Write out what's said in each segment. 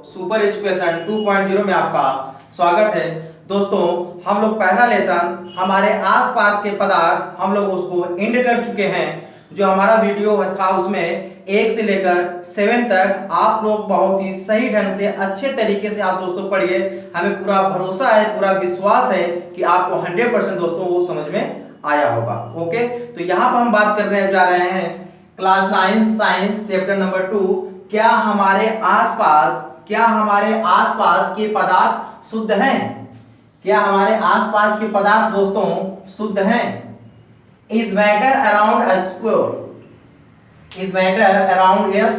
Super education 2.0 में आपका स्वागत है। दोस्तों, हम लोग पहला लेसन हमारे आसपास के पदार्थ हम लोग उसको एंड कर चुके हैं। जो हमारा वीडियो था उसमें 1 से लेकर 7 तक आप लोग बहुत ही सही ढंग से अच्छे तरीके से आप दोस्तों पढ़िए। हमें पूरा भरोसा है, पूरा विश्वास है कि आपको 100% दोस्तों वो समझ में आया होगा। ओके, तो यहाँ पर हम बात करने जा रहे हैं क्लास 9 साइंस चैप्टर नंबर 2। क्या हमारे आसपास के पदार्थ शुद्ध हैं? क्या हमारे आसपास के पदार्थ दोस्तों शुद्ध हैं? Is matter around us pure? Is matter around us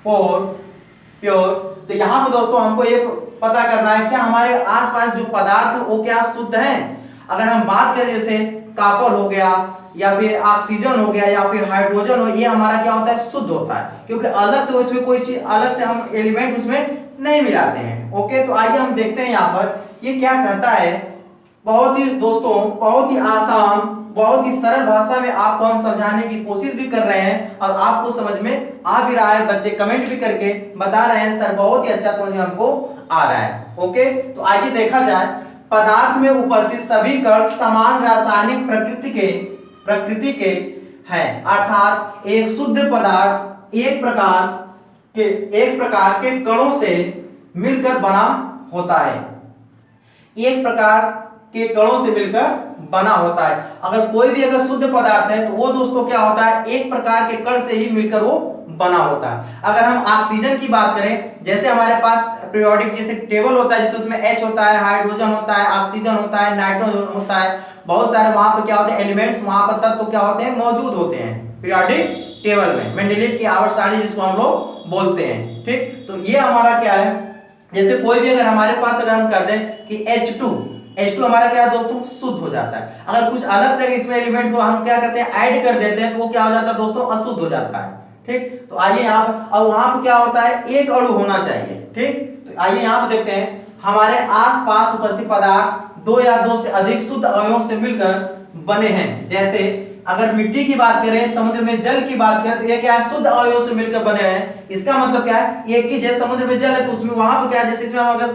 pure? तो यहाँ पे दोस्तों हमको ये पता करना है क्या हमारे आसपास जो पदार्थ वो क्या शुद्ध हैं। अगर हम बात करें जैसे कॉपर हो गया या फिर ऑक्सीजन हो गया या फिर हाइड्रोजन हो, ये हमारा क्या होता है? शुद्ध होता है, क्योंकि अलग से उसमें कोई चीज अलग से हम एलिमेंट उसमें नहीं मिलाते हैं। ओके, तो आइए हम देखते हैं यहाँ पर ये क्या करता है। बहुत ही दोस्तों बहुत ही आसान, बहुत ही सरल भाषा में आपको हम समझाने की कोशिश भी कर रहे हैं और आपको समझ में आ भी रहा है। बच्चे कमेंट भी करके बता रहे हैं सर बहुत ही अच्छा समझ में हमको आ रहा है। ओके, तो आइए देखा जाए। पदार्थ में उपस्थित सभी कण समान रासायनिक प्रकृति के हैं, अर्थात एक शुद्ध पदार्थ एक प्रकार के कणों से मिलकर बना होता है। एक प्रकार के कणों से मिलकर बना होता है। अगर कोई भी अगर शुद्ध पदार्थ है तो वो दोस्तों क्या होता है? एक प्रकार के कण से ही मिलकर वो बना होता है। अगर हम ऑक्सीजन की बात करें, जैसे हमारे पास पीरियोडिक जैसे टेबल होता है, जैसे उसमें H होता है, हाइड्रोजन होता है, ऑक्सीजन होता है, नाइट्रोजन होता है, बहुत सारे वहां पर क्या होते हैं एलिमेंट्स, वहां पर तत्व क्या होते हैं? मौजूद होते हैं पीरियोडिक टेबल में। मेंडलीव की आवर्त सारणी जिसको हम लोग बोलते हैं। ठीक, तो ये हमारा क्या है? जैसे कोई भी अगर हमारे पास अगर हम कहते हैं कि H2 हमारा क्या है दोस्तों? शुद्ध हो जाता है। अगर कुछ अलग से इसमें एलिमेंट को हम क्या करते हैं? ऐड कर देते हैं तो वो क्या हो जाता है दोस्तों? अशुद्ध हो जाता है। ठीक, तो आइए यहाँ पर, और वहां पर क्या होता है? एक अणु होना चाहिए। ठीक, तो आइए यहाँ पर देखते हैं हमारे आसपास उपस्थित पदार्थ 2 या 2 से अधिक शुद्ध अवयवों से मिलकर बने हैं। जैसे अगर मिट्टी की बात करें, समुद्र में जल की बात करें, तो ये क्या है? शुद्ध अवयवों से मिलकर बने हैं। इसका मतलब क्या है? एक की जैसे समुद्र में जल है तो उसमें वहां पर क्या है? जैसे इसमें हम अगर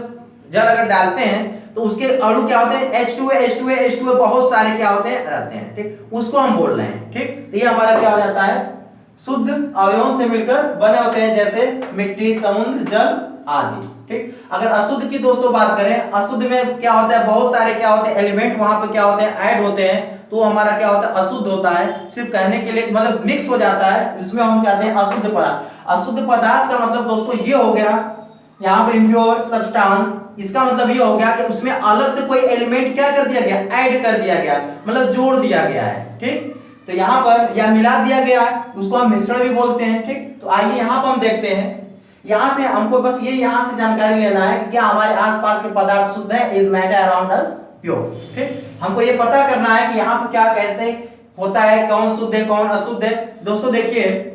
जल अगर डालते हैं तो उसके अणु क्या होते हैं? H2A बहुत सारे क्या होते हैं? रहते हैं। ठीक, उसको हम बोल रहे हैं। ठीक, तो ये हमारा क्या हो जाता है? शुद्ध अवयवों से मिलकर बने होते हैं, जैसे मिट्टी, समुद्र, जल आदि। ठीक, अगर अशुद्ध की दोस्तों बात करें, अशुद्ध में क्या होता है? बहुत सारे क्या होते हैं एलिमेंट वहां पर क्या होते हैं? ऐड होते हैं, तो हमारा क्या होता है? अशुद्ध होता है। सिर्फ कहने के लिए मतलब मिक्स हो जाता है, इसमें हम कहते हैं अशुद्ध पदार्थ। अशुद्ध पदार्थ का मतलब दोस्तों ये हो गया यहाँ पे इम्प्योर सब्सटेंस। इसका मतलब ये हो गया कि उसमें अलग से कोई एलिमेंट क्या कर दिया गया? ऐड कर दिया गया, मतलब जोड़ दिया गया है। ठीक, तो यहाँ पर या मिला दिया गया है, उसको हम मिश्रण भी बोलते हैं। ठीक, तो आइए यहाँ पर हम देखते हैं। यहाँ से हमको बस ये यहाँ से जानकारी लेना है कि क्या हमारे आसपास के पदार्थ शुद्ध है। Is matter around us pure. ठीक, हमको ये पता करना है कि यहाँ पर क्या कैसे होता है, कौन शुद्ध है कौन अशुद्ध है। दोस्तों देखिए,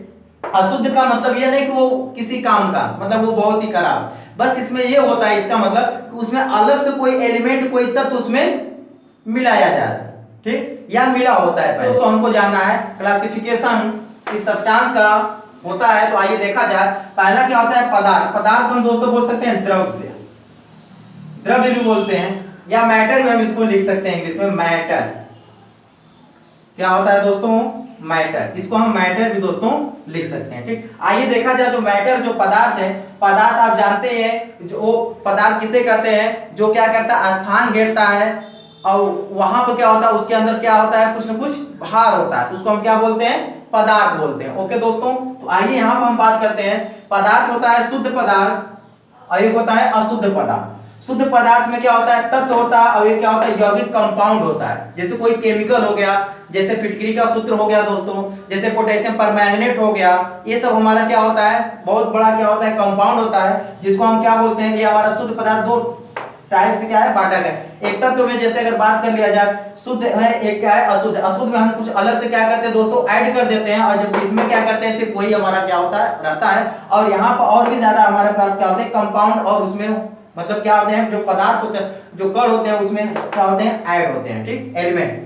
अशुद्ध का मतलब ये नहीं कि वो किसी काम का मतलब वो बहुत ही खराब, बस इसमें ये होता है, इसका मतलब कि उसमें अलग से कोई एलिमेंट कोई तत्व उसमें मिलाया जाता है। ठीक, या मिला होता है। दोस्तों हमको जानना है क्लासिफिकेशन इस सब्सटेंस का होता है। तो आइए देखा जाए। पहला क्या होता है? पदार्थ हम दोस्तों बोल सकते हैं द्रव्य भी बोलते हैं, या मैटर भी हम इसको लिख सकते हैं इंग्लिश में। मैटर क्या होता है दोस्तों? मैटर, इसको हम मैटर भी दोस्तों लिख सकते हैं। ठीक, आइए देखा जाए जो मैटर जो पदार्थ है, पदार्थ आप जानते हैं जो पदार्थ किसे कहते हैं? जो क्या करता है? स्थान घेरता है और वहां पर क्या होता है? उसके अंदर क्या होता है? कुछ न कुछ भार होता है, तो उसको हम क्या बोलते हैं? पदार्थ बोलते हैं। ओके दोस्तों, तो आइए यहाँ पर हम बात करते हैं। पदार्थ होता है शुद्ध पदार्थ और एक होता है अशुद्ध पदार्थ। शुद्ध पदार्थ में क्या होता है? तत्व होता है, और ये क्या होता है? यौगिक कंपाउंड होता है। जैसे कोई केमिकल हो गया, जैसे फिटकरी का सूत्र हो गया दोस्तों, जैसे पोटेशियम परमैंगनेट हो गया, ये सब हमारा क्या होता है? बहुत बड़ा क्या होता है? कंपाउंड होता है, जिसको हम क्या बोलते हैं? ये हमारा शुद्ध पदार्थ दो टाइप से क्या है? बांटा गया। एक तत्व में जैसे अगर बात कर लिया जाए, शुद्ध है, एक क्या है? अशुद्ध। अशुद्ध में हम कुछ अलग से क्या करते हैं दोस्तों? ऐड कर देते हैं, और जब इसमें क्या करते हैं? सिर्फ वही हमारा क्या होता है? रहता है। और यहाँ पर और भी ज्यादा हमारे पास क्या होते हैं? कंपाउंड, और उसमें मतलब क्या होते हैं? जो पदार्थ होते हैं, जो कण होते हैं, उसमें क्या होते हैं? ऐड होते हैं। ठीक, एलिमेंट।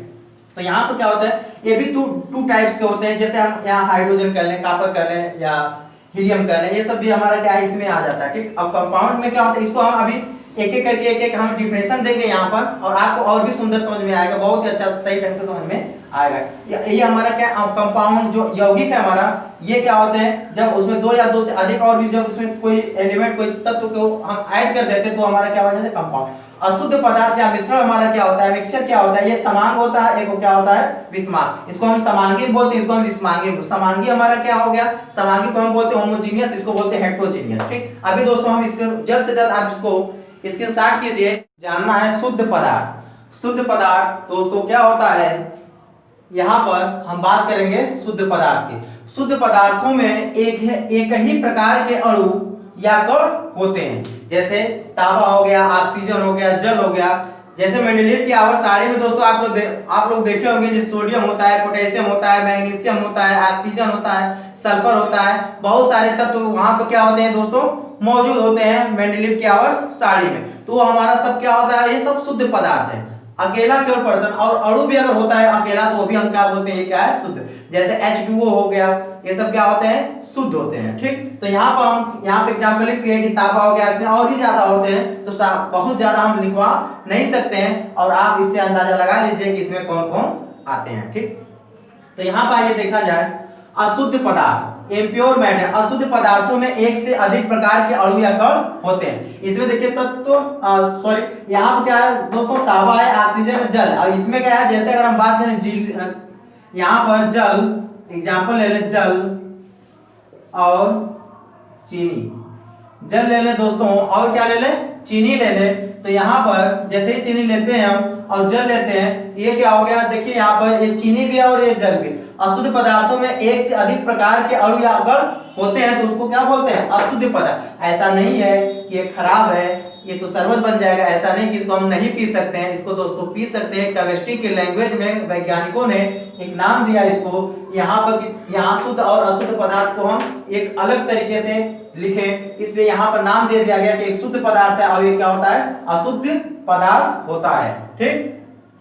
तो यहाँ पर क्या होता है? ये भी टू टाइप्स के होते हैं। जैसे हम यहाँ हाइड्रोजन कर लें, कॉपर कर लें, या हीलियम कह रहे हैं, ये सब भी हमारा क्या है इसमें आ जाता है। ठीक, अब कंपाउंड में क्या होता है इसको हम अभी एक एक करके एक एक हम डिफिनेशन देंगे यहाँ पर, और आपको और भी सुंदर समझ में आएगा, बहुत ही अच्छा सही ढंग से समझ में आएगा। ये हमारा क्या कंपाउंड जो यौगिक है हमारा, ये क्या होते हैं जब उसमें दो या दो से अधिक और भी जब उसमें कोई एलिमेंट कोई तत्व को हम ऐड कर देते हैं तो हमारा क्या बन जाता है कंपाउंड। अशुद्ध पदार्थ या मिश्रण हमारा क्या होता है, मिक्सचर क्या होता है, ये समांग होता है, एक क्या होता है विषमांग, इसको हम समांगी बोलते हैं, इसको हम विषमांगी। समांगी हमारा क्या हो गया, समांगी को हम बोलते हैं होमोजीनियस, इसको बोलते हैं हेटेरोजीनियस। ठीक, अभी दोस्तों हम इसको जल्द से जल्द आप इसको स्क्रीनशॉट कीजिए। जानना है शुद्ध पदार्थ। शुद्ध पदार्थ दोस्तों क्या होता है, यहाँ पर हम बात करेंगे शुद्ध पदार्थ की। शुद्ध पदार्थों में एक ही प्रकार के अणु या कण होते हैं, जैसे तांबा हो गया, ऑक्सीजन हो गया, जल हो गया। जैसे मेंडेलीव की आवर्त सारणी में दोस्तों आप लोग देखे होंगे, जैसे सोडियम होता है, पोटेशियम होता है, मैग्नीशियम होता है, ऑक्सीजन होता है, सल्फर होता है, बहुत सारे तत्व वहां पर क्या होते हैं दोस्तों मौजूद होते हैं मेंडेलीव की आवर्त सारणी में। तो हमारा सब क्या होता है, ये सब शुद्ध पदार्थ है। अकेला केवल पर्सन और अणु भी अगर होता है अकेला तो वो भी हम क्या बोलते हैं, क्या है शुद्ध। जैसे H2O हो गया, ये सब क्या होते हैं शुद्ध होते हैं। ठीक, तो यहाँ पर हम यहाँ पे एग्जांपल लिख दिए कि तांबा हो गया, और भी ज्यादा होते हैं तो बहुत ज्यादा हम लिखवा नहीं सकते हैं, और आप इससे अंदाजा लगा लीजिए कि इसमें कौन कौन आते हैं। ठीक, तो यहाँ पर ये देखा जाए अशुद्ध पदार्थ, इम्प्योर मैटर, अशुद्ध पदार्थों में एक से अधिक प्रकार के अणु या कण होते हैं। इसमें देखिए सॉरी यहाँ पर क्या है दोस्तों, तांबा है, ऑक्सीजन, जल। और इसमें क्या है, जैसे अगर हम बात करें यहाँ पर जल, एग्जांपल ले ले जल और चीनी। जल ले ले दोस्तों, और क्या ले ले चीनी ले ले। तो यहाँ पर जैसे ही चीनी लेते हैं हम और जल लेते हैं, ये क्या हो गया, देखिए यहाँ पर ये चीनी भी है और ये जल भी। अशुद्ध पदार्थों में एक से अधिक प्रकार के अणु या कण होते हैं तो उसको क्या बोलते हैं, अशुद्ध पदार्थ। ऐसा नहीं है कि ये खराब है, ये तो शरबत बन जाएगा, ऐसा नहीं कि इसको हम नहीं पी सकते हैं, इसको दोस्तों पी सकते हैं। केमिस्ट्री के लैंग्वेज में वैज्ञानिकों ने एक नाम दिया इसको, यहाँ पर यहाँ शुद्ध और अशुद्ध पदार्थ को हम एक अलग तरीके से लिखें, इसलिए यहाँ पर नाम दे दिया गया कि एक शुद्ध पदार्थ है और ये क्या होता है, अशुद्ध पदार्थ होता है। ठीक,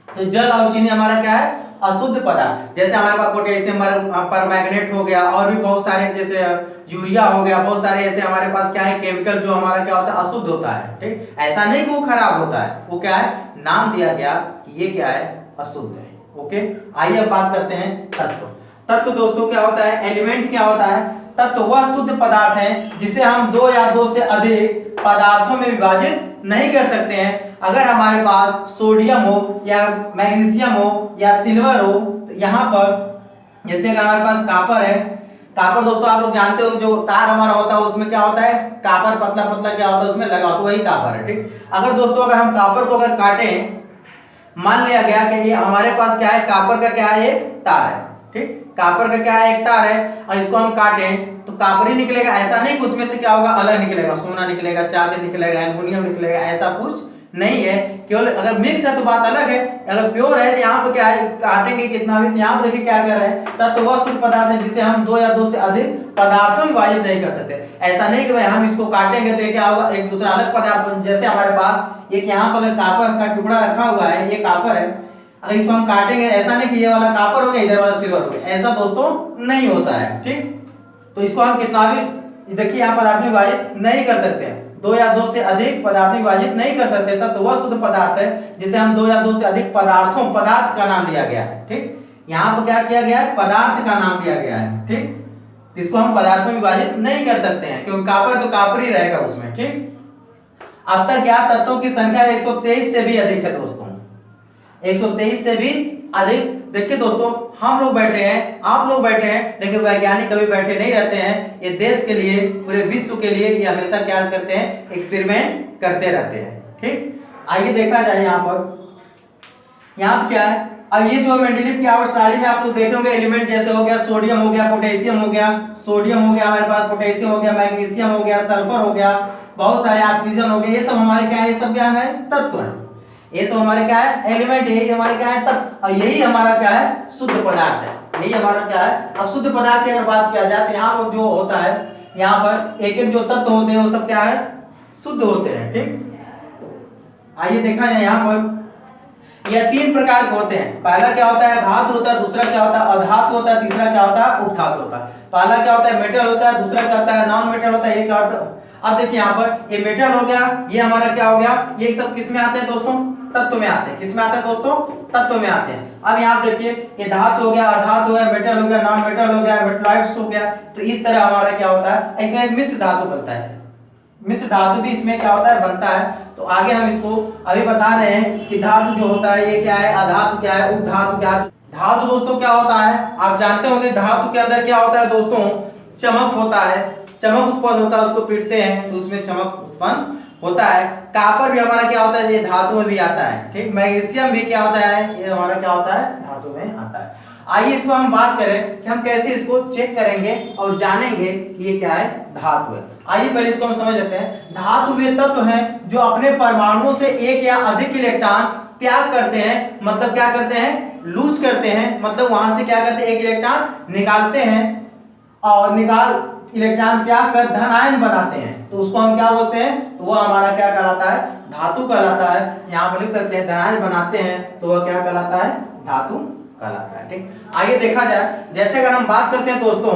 तो जल और चीनी हमारा क्या है, अशुद्ध पदार्थ। जैसे हमारे पास पोटेशियम परमैंगनेट हो गया, और भी बहुत सारे जैसे यूरिया हो गया, बहुत सारे ऐसे हमारे पास क्या है केमिकल जो हमारा क्या होता है अशुद्ध होता है। ठीक, ऐसा नहीं कि वो खराब होता है, वो क्या है नाम दिया गया कि ये क्या है अशुद्ध है। ओके, आइए अब बात करते हैं तत्व। तत्व दोस्तों क्या होता है, एलिमेंट क्या होता है, तत्व वह शुद्ध पदार्थ है जिसे हम दो या दो से अधिक पदार्थों में विभाजित नहीं कर सकते हैं। अगर हमारे पास सोडियम हो या मैग्नीशियम हो या सिल्वर हो, तो यहाँ पर जैसे अगर हमारे पास कापर है, कापर दोस्तों आप लोग जानते हो जो तार हमारा होता है उसमें क्या होता है कापर पतला पतला क्या होता है उसमें लगा होता है, वही कापर है। ठीक, अगर दोस्तों अगर हम कापर को अगर काटें, मान लिया गया कि ये हमारे पास क्या है कापर का क्या है एक तार है। ठीक, कापर का क्या है एक तार है, और इसको हम काटें तो कापर ही निकलेगा, ऐसा नहीं कि उसमें से क्या होगा अलग निकलेगा, सोना निकलेगा, चांदी निकलेगा, एल्युमिनियम निकलेगा, ऐसा कुछ नहीं है। केवल अगर मिक्स है तो बात अलग है, अगर प्योर है तो यहाँ पे क्या है काटेंगे कितना भी, यहाँ पे देखिए क्या कर रहे हैं, तब तो वह शुद्ध पदार्थ है जिसे हम दो या दो से अधिक पदार्थों में विभाजित नहीं कर सकते। ऐसा नहीं कि भाई हम इसको काटेंगे तो ये क्या होगा एक दूसरा अलग पदार्थ। जैसे हमारे पास एक यहाँ पर अगर कापर का टुकड़ा रखा हुआ है, ये कापर है, अगर इसको हम काटेंगे ऐसा नहीं कि ये वाला कापर हो गया इधर वाला सिल्वर हो गया, ऐसा दोस्तों नहीं होता है। ठीक, तो इसको हम कितना भी देखिए यहाँ पदार्थ में विभाजित नहीं कर सकते हैं, दो या दो से अधिक पदार्थ में विभाजित नहीं कर सकते, तब तो वह शुद्ध पदार्थ है जिसे हम दो या दो से अधिक पदार्थों पदार्थ का नाम दिया गया है। ठीक, यहाँ पर क्या किया गया है पदार्थ का नाम दिया गया है। ठीक, इसको हम पदार्थों में विभाजित नहीं कर सकते हैं क्योंकि कापर तो कापर ही रहेगा उसमें। ठीक, अब तक ज्ञात तत्वों की संख्या 123 से भी अधिक है दोस्तों, 123 से भी अधिक। देखिए दोस्तों हम लोग बैठे हैं, आप लोग बैठे हैं, लेकिन वैज्ञानिक कभी बैठे नहीं रहते हैं। ये देश के लिए पूरे विश्व के लिए ये हमेशा क्या करते हैं एक्सपेरिमेंट करते रहते हैं। ठीक, आइए देखा जाए यहाँ पर क्या है। अब ये जो मेंडेलीव की आवर्त सारणी में आप लोग देखेंगे एलिमेंट जैसे हो गया सोडियम हो गया, पोटेशियम हो गया, सोडियम हो गया हमारे पास, पोटेशियम हो गया, मैग्नीशियम हो गया, सल्फर हो गया, बहुत सारे ऑक्सीजन हो गए, ये सब हमारे क्या है, ये सब क्या है हमारे तत्व है, ये सब हमारे क्या है एलिमेंट, यही हमारे क्या है तत्व, और यही हमारा क्या है शुद्ध पदार्थ है, यही हमारा क्या है। अब शुद्ध पदार्थ की अगर बात किया जाए तो यहाँ पर जो होता है, यहाँ पर एक एक जो तत्व होते हैं वो सब क्या है शुद्ध होते हैं। ठीक, आइए देखा जाए यहाँ पर यह तीन प्रकार के होते हैं। पहला क्या होता है, धातु होता है, दूसरा क्या होता है अधातु होता है, तीसरा क्या होता है उपधातु होता है। पहला क्या होता है मेटल होता है, दूसरा क्या होता है नॉन मेटल होता है, ये क्या होता है। अब देखिए यहाँ पर ये मेटल हो गया, ये हमारा क्या हो गया, ये सब किस में आते हैं दोस्तों, तत्व में आते हैं। किस में आते हैं दोस्तों, तत्व में आते हैं। अब यहाँ देखिए ये धातु हो गया, अधातु हो गया, मेटल हो गया, नॉन मेटल हो गया, मेटलाइट्स हो गया। तो इस तरह हमारा क्या होता है, इसमें एक मिश्र धातु बनता है, मिश्र धातु भी इसमें क्या होता है बनता है। तो आगे हम इसको अभी बता रहे हैं कि धातु जो होता है ये क्या है, अधातु क्या है, उपधातु क्या है। धातु दोस्तों क्या होता है, आप जानते होंगे धातु के अंदर क्या होता है दोस्तों, चमक होता है, चमक उत्पन्न होता है, उसको पीटते हैं तो उसमें चमक उत्पन्न होता है। कॉपर भी हमारा क्या होता है, ये धातु में भी आता है, ठीक। मैग्नीशियम भी क्या होता है, ये हमारा क्या होता है धातु में आता है। आइए इसमें हम बात करें कि हम कैसे इसको चेक करेंगे और जानेंगे कि ये क्या है, धातु है। आइए पहले इसको हम समझ लेते हैं। धातु वे तत्व हैं जो अपने परमाणुओं से एक या अधिक इलेक्ट्रॉन त्याग करते हैं, मतलब क्या करते हैं, लूज करते हैं, मतलब वहां से क्या करते हैं, एक इलेक्ट्रॉन निकालते हैं और निकाल इलेक्ट्रॉन त्याग कर धन आयन बनाते हैं। तो उसको हम क्या बोलते हैं, तो वो हमारा क्या कहलाता है, धातु कहलाता है। यहाँ पर लिख सकते हैं धन आयन बनाते हैं, तो वह क्या कहलाता है, धातु कहलाता है, ठीक। आइए देखा जाए, जैसे अगर हम बात करते हैं दोस्तों,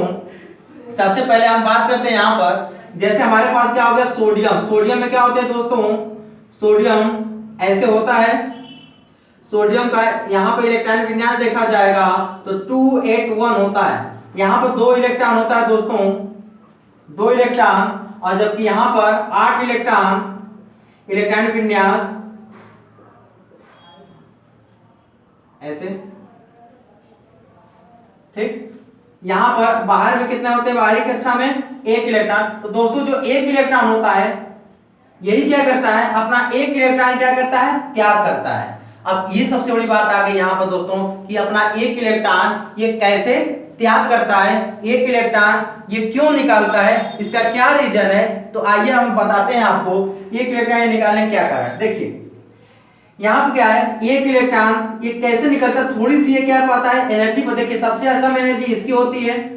सबसे पहले हम बात करते हैं यहाँ पर, जैसे हमारे पास क्या हो गया सोडियम। सोडियम में क्या होते हैं दोस्तों, सोडियम ऐसे होता है। सोडियम का यहाँ पे इलेक्ट्रॉनिक विन्यास देखा जाएगा तो 281 होता है। यहाँ पर 2 इलेक्ट्रॉन होता है दोस्तों, 2 इलेक्ट्रॉन, और जबकि यहाँ पर 8 इलेक्ट्रॉन, इलेक्ट्रॉनिक विन्यास ऐसे, ठीक। यहां पर बाहर में कितने होते हैं, बाहरी कक्षा में 1 इलेक्ट्रॉन। तो दोस्तों जो 1 इलेक्ट्रॉन होता है यही क्या करता है, अपना 1 इलेक्ट्रॉन क्या करता है, त्याग करता है। अब ये सबसे बड़ी बात आ गई यहाँ पर दोस्तों कि अपना 1 इलेक्ट्रॉन ये कैसे त्याग करता है, 1 इलेक्ट्रॉन ये क्यों निकालता है, इसका क्या रीजन है। तो आइए हम बताते हैं आपको 1 इलेक्ट्रॉन निकालने क्या कारण है। देखिए यहाँ पे क्या है, 1 इलेक्ट्रॉन ये कैसे निकलता है, थोड़ी सी ये क्या पाता है एनर्जी पर। देखिए सबसे कम एनर्जी इसकी होती है,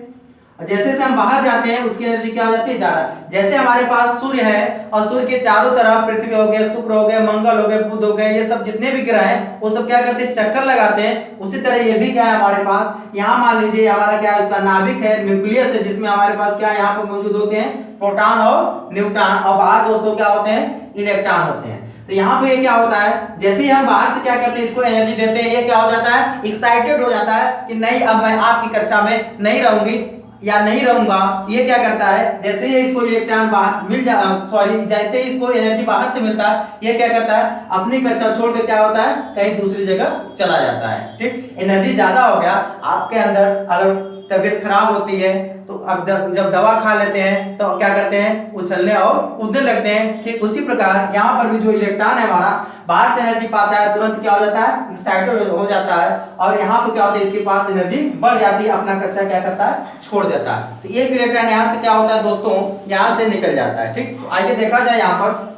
और जैसे से हम बाहर जाते हैं उसकी एनर्जी क्या हो जाती है, ज्यादा। जैसे हमारे पास सूर्य है और सूर्य के चारों तरफ पृथ्वी हो गए, शुक्र हो गए, मंगल हो गए, बुध हो गए, ये सब जितने भी ग्रह हैं वो सब क्या करते हैं, चक्कर लगाते हैं। उसी तरह ये भी क्या है हमारे पास, यहाँ मान लीजिए हमारा क्या है, उसका नाभिक है, न्यूक्लियस है, जिसमें हमारे पास क्या यहाँ पर मौजूद होते हैं प्रोटॉन और न्यूट्रॉन, और बाहर दोस्तों क्या होते हैं, इलेक्ट्रॉन होते हैं। तो यहाँ पे ये क्या होता है, जैसे ही हम बाहर से क्या करते हैं, इसको एनर्जी देते हैं, ये क्या हो जाता है, एक्साइटेड हो जाता है कि नहीं अब मैं आपकी कक्षा में नहीं रहूंगी या नहीं रहूंगा। ये क्या करता है, जैसे ही इसको इलेक्ट्रॉन बाहर मिल जा सॉरी जैसे ही इसको एनर्जी बाहर से मिलता है, ये क्या करता है, अपनी कक्षा छोड़ के क्या होता है, कहीं दूसरी जगह चला जाता है, ठीक। एनर्जी ज्यादा हो गया आपके अंदर, अगर तबीयत खराब होती है तो अब जब दवा खा लेते हैं तो क्या करते हैं, उछलने और कूदने लगते हैं, ठीक। उसी प्रकार यहाँ पर भी जो इलेक्ट्रॉन है हमारा बाहर से एनर्जी पाता है, तुरंत क्या हो जाता है, एक्साइटेड हो जाता है, और यहाँ पर क्या होता है, इसके पास एनर्जी बढ़ जाती है, अपना कक्षा क्या करता है, छोड़ देता है। तो एक इलेक्ट्रॉन यहाँ से क्या होता है दोस्तों, यहाँ से निकल जाता है, ठीक। तो आइए देखा जाए, यहाँ पर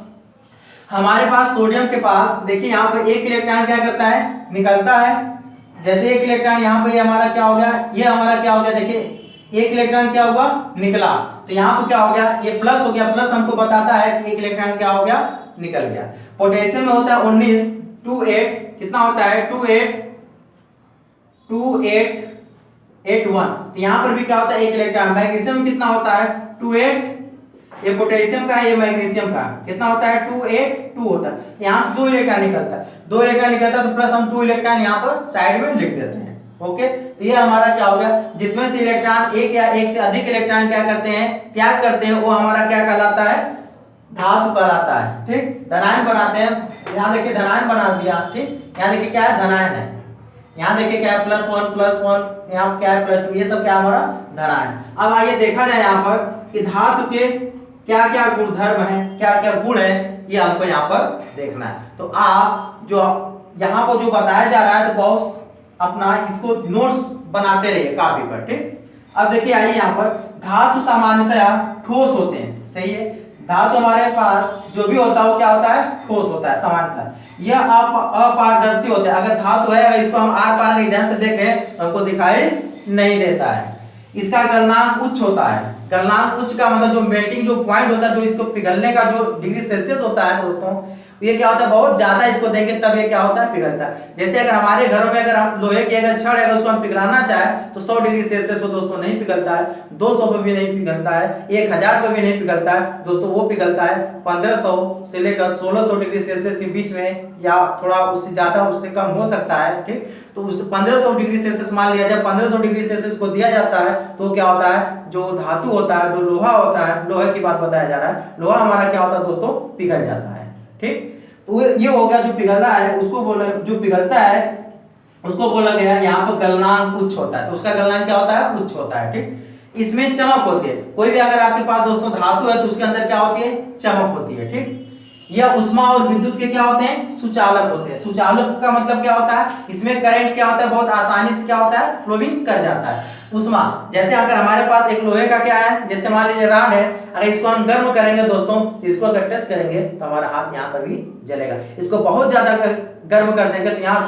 हमारे पास सोडियम के पास देखिए यहाँ पर 1 इलेक्ट्रॉन क्या करता है, निकलता है। जैसे 1 इलेक्ट्रॉन यहाँ पे हमारा क्या हो गया, ये हमारा क्या हो गया, देखिए 1 इलेक्ट्रॉन क्या हुआ, निकला। तो यहाँ पे क्या हो गया, ये प्लस हो गया, प्लस हमको बताता है कि 1 इलेक्ट्रॉन क्या हो गया, निकल गया। पोटेशियम में होता है 19, 28 कितना होता है, 2881। तो यहाँ पर भी क्या होता है, 1 इलेक्ट्रॉन। मैग्नीशियम में कितना होता है, 28, ये पोटेशियम का है, ये मैग्नीशियम का कितना होता है, 282 होता है। यहाँ से 2 इलेक्ट्रॉन निकलता है, 2 इलेक्ट्रॉन निकलता है तो प्लस हम 2 इलेक्ट्रॉन यहाँ पर साइड में लिख देते हैं, ओके। तो ये हमारा क्या हो गया, जिसमें से इलेक्ट्रॉन एक या एक से अधिक इलेक्ट्रॉन क्या करते हैं, त्याग करते हैं, वो हमारा क्या कहलाता है, धातु कहलाता है, ठीक। धनायन बनाते हैं, यहाँ देखिए धनायन बना दिया, ठीक। यहाँ देखिए क्या है, धनायन है, यहाँ देखिए क्या है, +1 यहाँ क्या है, +2, ये सब क्या हमारा धनायन। अब आइए देखा जाए यहाँ पर कि धातु के क्या क्या गुणधर्म है, क्या क्या गुण है, ये हमको यहाँ पर देखना है। तो आप जो यहाँ पर जो बताया जा रहा है, तो बहुत अपना इसको नोट्स बनाते रहिए कापी पर, ठीक। अब देखिए आइए यहाँ पर, धातु सामान्यतः ठोस होते हैं, सही है। धातु हमारे पास जो भी होता है वो क्या होता है, ठोस होता है सामान्यतः। यह अपारदर्शी होता है। अगर धातु है, अगर इसको हम आर पार ध्यान से देखें तो हमको दिखाई नहीं देता है। इसका गलनांक उच्च होता है, गलनांक उच्च का मतलब जो मेल्टिंग जो पॉइंट होता है, जो इसको पिघलने का जो डिग्री सेल्सियस होता है दोस्तों, ये क्या होता है बहुत ज्यादा इसको देंगे तब ये क्या होता है पिघलता है। जैसे अगर हमारे घरों में अगर हम लोहे की अगर छड़ है अगर उसको हम पिघलाना चाहे तो 100 डिग्री सेल्सियस पर दोस्तों नहीं पिघलता है, 200 पर भी नहीं पिघलता है, 1000 पर भी नहीं पिघलता है दोस्तों, वो पिघलता है 1500 से लेकर 1600 डिग्री सेल्सियस के बीच में, या थोड़ा उससे ज्यादा उससे कम हो सकता है। ठीक, तो उस 1500 डिग्री सेल्सियस मान लिया, जब 1500 डिग्री सेल्सियस को दिया जाता है तो क्या होता है, जो धातु होता है, जो लोहा होता है, लोहे की बात बताया जा रहा है, लोहा हमारा क्या होता है दोस्तों पिघल जाता है। ठीक, तो ये हो गया जो पिघलना है उसको बोला, जो पिघलता है उसको बोला गया यहाँ पर गलनांक उच्च होता है, तो उसका गलनांक क्या होता है उच्च होता है। ठीक, इसमें चमक होती है, कोई भी अगर आपके पास दोस्तों धातु है तो उसके अंदर क्या होती है चमक होती है। ठीक, यह उष्मा और विद्युत के क्या होते हैं सुचालक होते हैं। सुचालक का मतलब क्या होता है, इसमें करंट क्या होता है बहुत आसानी से क्या होता है फ्लोइंग कर जाता है। उष्मा, जैसे अगर हमारे पास एक लोहे का क्या है, जैसे मान लीजिए रॉड है, अगर इसको हम गर्म करेंगे दोस्तों तो इसको अगर टच करेंगे तो हमारा हाथ यहाँ पर भी जलेगा। इसको बहुत ज्यादा गर्म कर देंगे तो यहाँ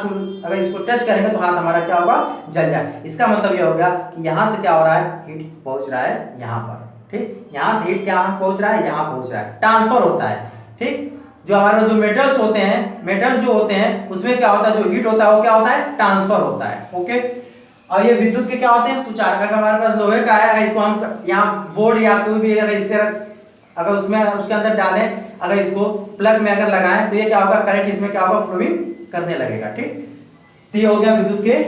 अगर इसको टच करेंगे तो हाथ हमारा क्या होगा जल जाए। इसका मतलब ये हो गया कि यहाँ से क्या हो रहा है हीट पहुंच रहा है यहाँ पर। ठीक, यहाँ से हीट क्या पहुंच रहा है यहाँ पहुंच रहा है, ट्रांसफर होता है। ठीक, जो हमारे जो मेटल्स होते हैं, मेटल जो होते हैं उसमें क्या होता है जो हीट होता है वो क्या होता है ट्रांसफर होता है। ओके, और ये विद्युत के क्या होते हैं सुचालक। अगर हमारे पास लोहे का है, अगर इसको हम यहाँ बोर्ड या कोई भी अगर इससे अगर उसमें उसके अंदर डालें, अगर इसको प्लग में अगर लगाएं तो ये क्या होगा करंट इसमें क्या होगा फ्लोइंग करने लगेगा। ठीक, तो ये हो गया विद्युत के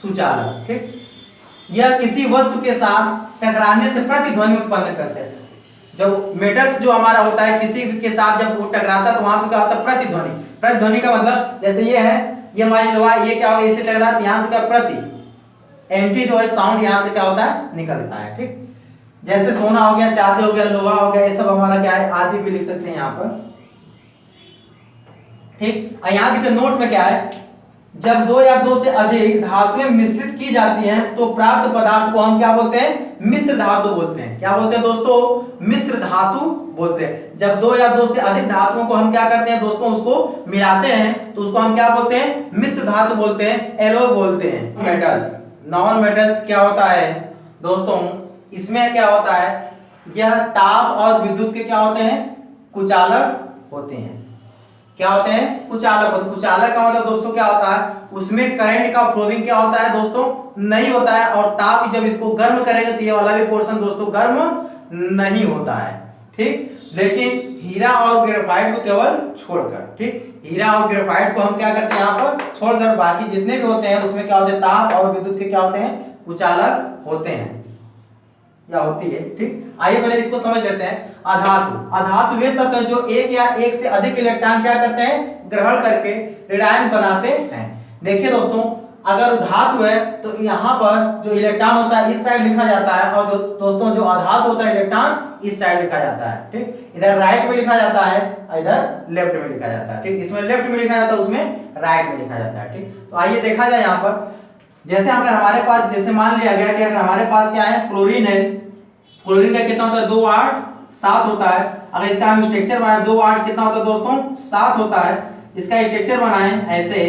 सुचालक। ठीक, यह किसी वस्तु के साथ टकराने से प्रतिध्वनि उत्पन्न करते हैं। जब मेटल्स जो हमारा होता है किसी के साथ जब वो टकराता है तो वहां पे क्या होता है प्रतिध्वनि। प्रतिध्वनि का मतलब जैसे ये है, ये हमारी लोहा, ये क्या होगा इससे टकरा तो यहाँ से क्या प्रति एंटी जो है साउंड यहाँ से क्या होता है निकलता है। ठीक, जैसे सोना हो गया, चांदी हो गया, लोहा हो गया, ये सब हमारा क्या है आदि भी लिख सकते हैं यहाँ पर। ठीक, और यहाँ देखिए नोट में क्या है, जब दो या दो से अधिक धातुएं मिश्रित की जाती हैं तो प्राप्त पदार्थ को हम क्या बोलते हैं मिश्र धातु बोलते हैं। क्या बोलते हैं दोस्तों मिश्र धातु बोलते हैं। जब दो या दो से अधिक धातुओं को हम क्या करते हैं दोस्तों उसको मिलाते हैं तो उसको हम क्या बोलते हैं मिश्र धातु बोलते हैं, एलॉय बोलते हैं। मेटल्स, नॉन मेटल्स क्या होता है दोस्तों, इसमें क्या होता है यह ताप और विद्युत के क्या होते हैं कुचालक होते हैं। क्या होते हैं कुचालक होते हैं। कुचालक का मतलब दोस्तों क्या होता है उसमें करंट का फ्लोइंग क्या होता है दोस्तों नहीं होता है, और ताप जब इसको गर्म करेंगे तो ये वाला भी पोर्शन दोस्तों गर्म नहीं होता है। ठीक, लेकिन हीरा और ग्रेफाइट को केवल छोड़कर। ठीक, हीरा और ग्रेफाइट को हम क्या करते हैं यहाँ पर छोड़कर बाकी जितने भी होते हैं उसमें क्या होते हैं ताप और विद्युत के क्या होते हैं कुचालक होते हैं या होती है। ठीक, आइए पहले इसको समझ लेते हैं। अधातु, अधातु वे तत्व जो एक या एक से अधिक इलेक्ट्रॉन क्या करते हैं ग्रहण करके रेडियन बनाते हैं। देखिए दोस्तों अगर धातु है तो यहाँ पर जो इलेक्ट्रॉन होता है इस साइड लिखा जाता है, और जो दोस्तों जो अधातु होता है इलेक्ट्रॉन इस साइड लिखा जाता है। ठीक, इधर राइट में लिखा जाता है, इधर लेफ्ट में लिखा जाता है। ठीक, इसमें लेफ्ट में लिखा जाता है उसमें राइट में लिखा जाता है। ठीक, तो आइए देखा जाए यहाँ पर, जैसे अगर हमारे पास जैसे मान लिया गया कि अगर हमारे पास क्या है क्लोरीन है, क्लोरीन का कितना होता है 2 8 7 होता है। अगर इसका हम स्ट्रक्चर बनाए 2 8 कितना होता है दोस्तों 7 होता है। इसका स्ट्रक्चर बनाए ऐसे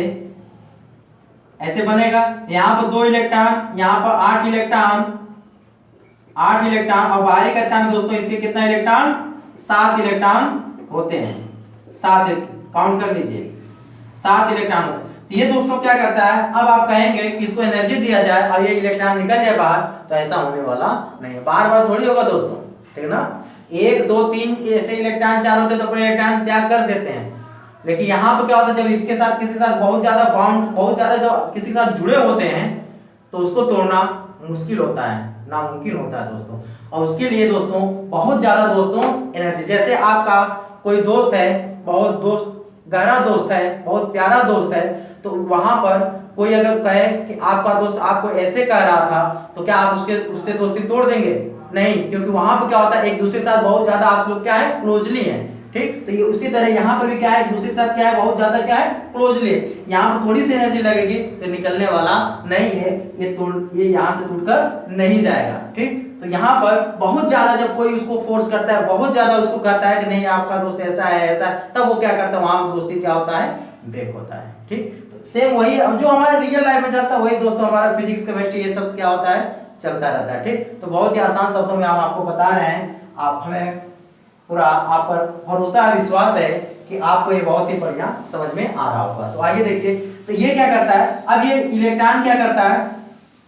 ऐसे बनेगा, यहाँ पर 2 इलेक्ट्रॉन, यहाँ पर 8 इलेक्ट्रॉन, 8 इलेक्ट्रॉन, और बाहरी कक्षा में दोस्तों इसके कितना इलेक्ट्रॉन 7 इलेक्ट्रॉन होते हैं। 7 काउंट कर लीजिए 7 इलेक्ट्रॉन होते हैं। तो ये दोस्तों क्या करता है, अब आप कहेंगे कि इसको एनर्जी दिया जाए और ये इलेक्ट्रॉन निकल जाए बाहर, तो ऐसा होने वाला नहीं है, बार बार थोड़ी होगा दोस्तों। ठीक ना, 1 2 3 ऐसे इलेक्ट्रॉन 4 होते तो अपने इलेक्ट्रॉन त्याग कर देते हैं। लेकिन यहाँ पर क्या होता है जब इसके साथ किसी के साथ बहुत ज्यादा बॉन्ड, बहुत ज्यादा जब किसी के साथ जुड़े होते हैं तो उसको तोड़ना मुश्किल होता है, नामुमकिन होता है दोस्तों। और उसके लिए दोस्तों बहुत ज्यादा दोस्तों एनर्जी, जैसे आपका कोई दोस्त है, बहुत दोस्त गहरा दोस्त है, बहुत प्यारा दोस्त है, तो वहां पर कोई अगर कहे कि आपका दोस्त आपको ऐसे कह रहा था तो क्या आप उससे दोस्ती तोड़ देंगे? नहीं, क्योंकि वहां पर क्या होता है एक दूसरे के साथ बहुत ज्यादा आप लोग क्या है क्लोजली हैं। ठीक, तो ये उसी तरह यहाँ पर भी क्या है एक दूसरे के साथ क्या है बहुत ज्यादा क्या है क्लोजली है। यहाँ पर थोड़ी सी एनर्जी लगेगी तो निकलने वाला नहीं है, ये यहाँ से टूटकर नहीं जाएगा। ठीक, तो यहाँ पर बहुत ज्यादा जब कोई उसको फोर्स करता है, बहुत ज्यादा उसको कहता है कि नहीं आपका दोस्त ऐसा है ऐसा है, तब वो क्या करता है वहां दोस्ती क्या होता है ब्रेक होता है। ठीक, तो सेम वही अब जो हमारे रियल लाइफ में चलता है वही दोस्तों हमारा फिजिक्स केमिस्ट्री ये सब क्या होता है चलता रहता है। ठीक, तो बहुत ही आसान शब्दों में हम आपको बता रहे हैं, आप हमें पूरा आप पर भरोसा है, विश्वास है कि आपको ये बहुत ही बढ़िया समझ में आ रहा होगा। तो आइए देखिए, तो ये क्या करता है, अब ये इलेक्ट्रॉन क्या करता है,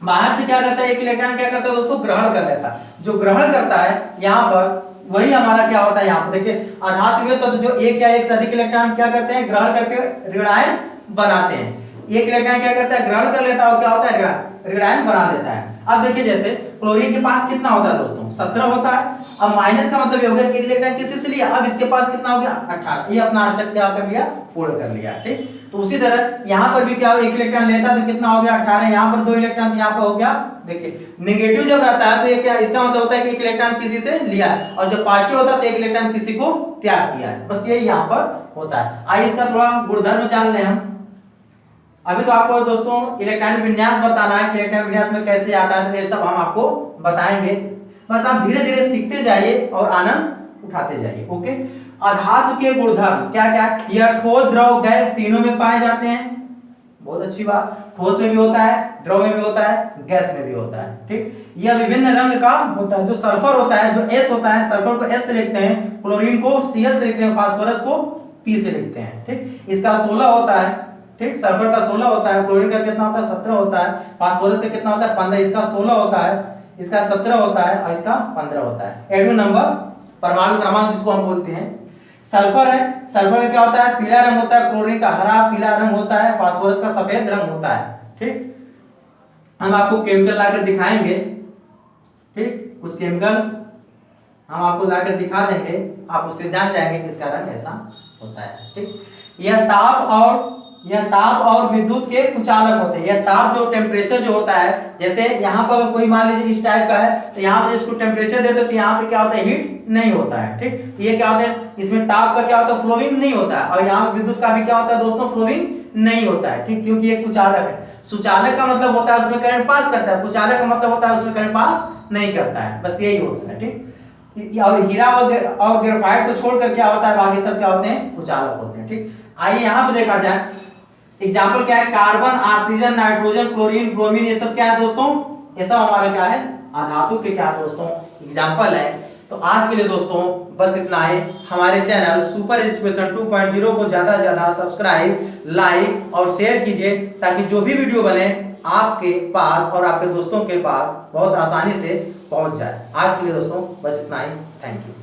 बाहर से क्या करता है, एक इलेक्ट्रॉन क्या करता है दोस्तों, ग्रहण कर लेता है। जो ग्रहण करता है यहाँ पर, वही हमारा क्या होता है, यहाँ पर देखिए आधात्म्य तत्व जो एक या एक से अधिक इलेक्ट्रॉन क्या करते हैं, ग्रहण करके ऋणायन बनाते हैं। एक इलेक्ट्रॉन क्या करता है, ग्रहण कर लेता है और क्या होता है, ऋणायन बना देता है। अब देखिए जैसे क्लोरीन के पास कितना होता है दोस्तों, 17 होता है। अब माइनस का मतलब ये हो गया कि इलेक्ट्रॉन किसी से लिया, अब इसके पास कितना हो गया, 18। ये अपना अष्टक क्या कर लिया, पूर्ण कर लिया। ठीक, तो उसी तरह यहाँ पर भी क्या, एक इलेक्ट्रॉन लेता है तो कितना हो गया, 18। यहाँ पर 2 इलेक्ट्रॉन, यहाँ पर हो गया, देखिए नेगेटिव जब रहता है तो ये क्या, इसका मतलब होता है कि एक इलेक्ट्रॉन किसी से लिया, और जब पॉजिटिव होता है तो एक इलेक्ट्रॉन किसी को त्याग किया है। बस यही यहाँ पर होता है। आइए इसका थोड़ा गुणधर्म जान लें हम। अभी तो आपको दोस्तों इलेक्ट्रॉनिक विन्यास बताना है कि इलेक्ट्रॉनिक विन्यास में कैसे आता है, तो ये सब हम आपको बताएंगे। बस आप धीरे धीरे सीखते जाइए और आनंद उठाते जाइए। ओके, अधातु के गुणधर्म क्या क्या, यह ठोस, द्रव, गैस तीनों में पाए जाते हैं। बहुत अच्छी बात, ठोस में भी होता है, द्रव में भी होता है, गैस में भी होता है। ठीक, यह विभिन्न रंग का होता है। जो सल्फर होता है, जो एस होता है, सल्फर को एस से लिखते हैं, क्लोरीन को सीएल से लिखते हैं, फास्फोरस को पी से लिखते हैं। ठीक, इसका 16 होता है। ठीक, सल्फर का 16 होता है, क्लोरीन का कितना होता है, 17 होता है, फास्फोरस का कितना होता है, 15। इसका 16 होता है, इसका 17 होता है और इसका 15 होता है। एटॉमिक नंबर, परमाणु क्रमांक जिसको हम बोलते हैं। सल्फर है, सल्फर का क्या होता है, पीला रंग होता है, क्लोरीन का हरा पीला रंग होता है, फास्फोरस का सफेद रंग होता है। ठीक, हम आपको केमिकल लाकर दिखाएंगे। ठीक, कुछ केमिकल हम आपको लाकर दिखा देंगे, आप उससे जान जाएंगे कि इसका रंग ऐसा होता है। ठीक, यह ताप और विद्युत के कुचालक होते हैं। यह ताप जो टेम्परेचर जो होता है, जैसे यहाँ पर कोई मान लीजिए इस टाइप का है, तो यहाँ पर इसको टेम्परेचर देते तो यहाँ पे क्या होता है, हीट नहीं होता है। ठीक, तो ये क्या होता है, इसमें ताप का क्या होता है, फ्लोइंग नहीं होता है, और यहाँ विद्युत का भी क्या होता है दोस्तों, फ्लोइंग नहीं होता है। ठीक, क्योंकि ये कुचालक है। सुचालक का मतलब होता है उसमें करंट पास करता है, कुचालक का मतलब होता है उसमें करंट पास नहीं करता है। बस यही होता है। ठीक, और हीरा और ग्रेफाइट को छोड़कर क्या होता है, बाकी सब क्या होते हैं, कुचालक होते हैं। ठीक, आइए यहाँ पे देखा जाए एग्जाम्पल क्या है, carbon, oxygen, nitrogen, chlorine, bromine, ये सब क्या है दोस्तों, ये सब हमारा क्या है, अधातु के क्या दोस्तों एग्जाम्पल है। तो आज के लिए दोस्तों बस इतना ही। हमारे चैनल सुपर एजुकेशन 2.0 को ज्यादा से ज्यादा सब्सक्राइब, लाइक और शेयर कीजिए, ताकि जो भी वीडियो बने आपके पास और आपके दोस्तों के पास बहुत आसानी से पहुंच जाए। आज के लिए दोस्तों बस इतना ही। Thank you.